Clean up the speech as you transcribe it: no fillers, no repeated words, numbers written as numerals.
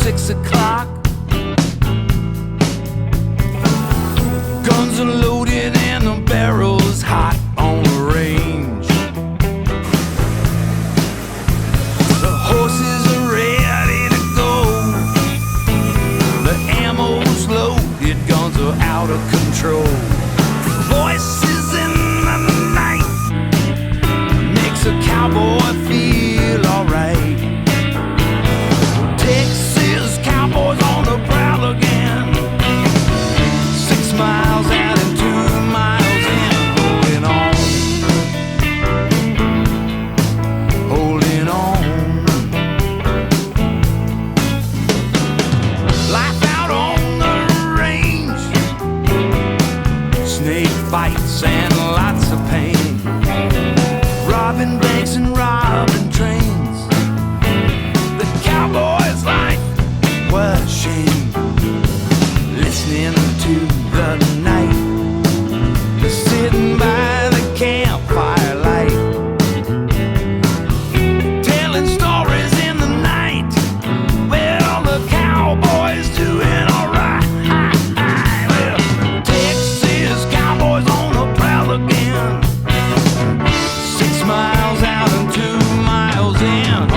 6 o'clock. Guns are loaded and the barrel's hot on the range. The horses are ready to go. The ammo's loaded, guns are out of control. Voices in the night makes a cowboy feel alright. Texas cowboys on the prowl again. 6 miles out and 2 miles in, holding on, holding on. Life out on the range, snake fights and lots of pain. Robbing banks and robbing trains. The cowboy's life was a shame. Listening to the night, sitting by the campfire light, telling stories in the night. Well, the cowboy's doing alright. Well, Texas cowboys on the prowl again. 6 miles out and 2 miles in.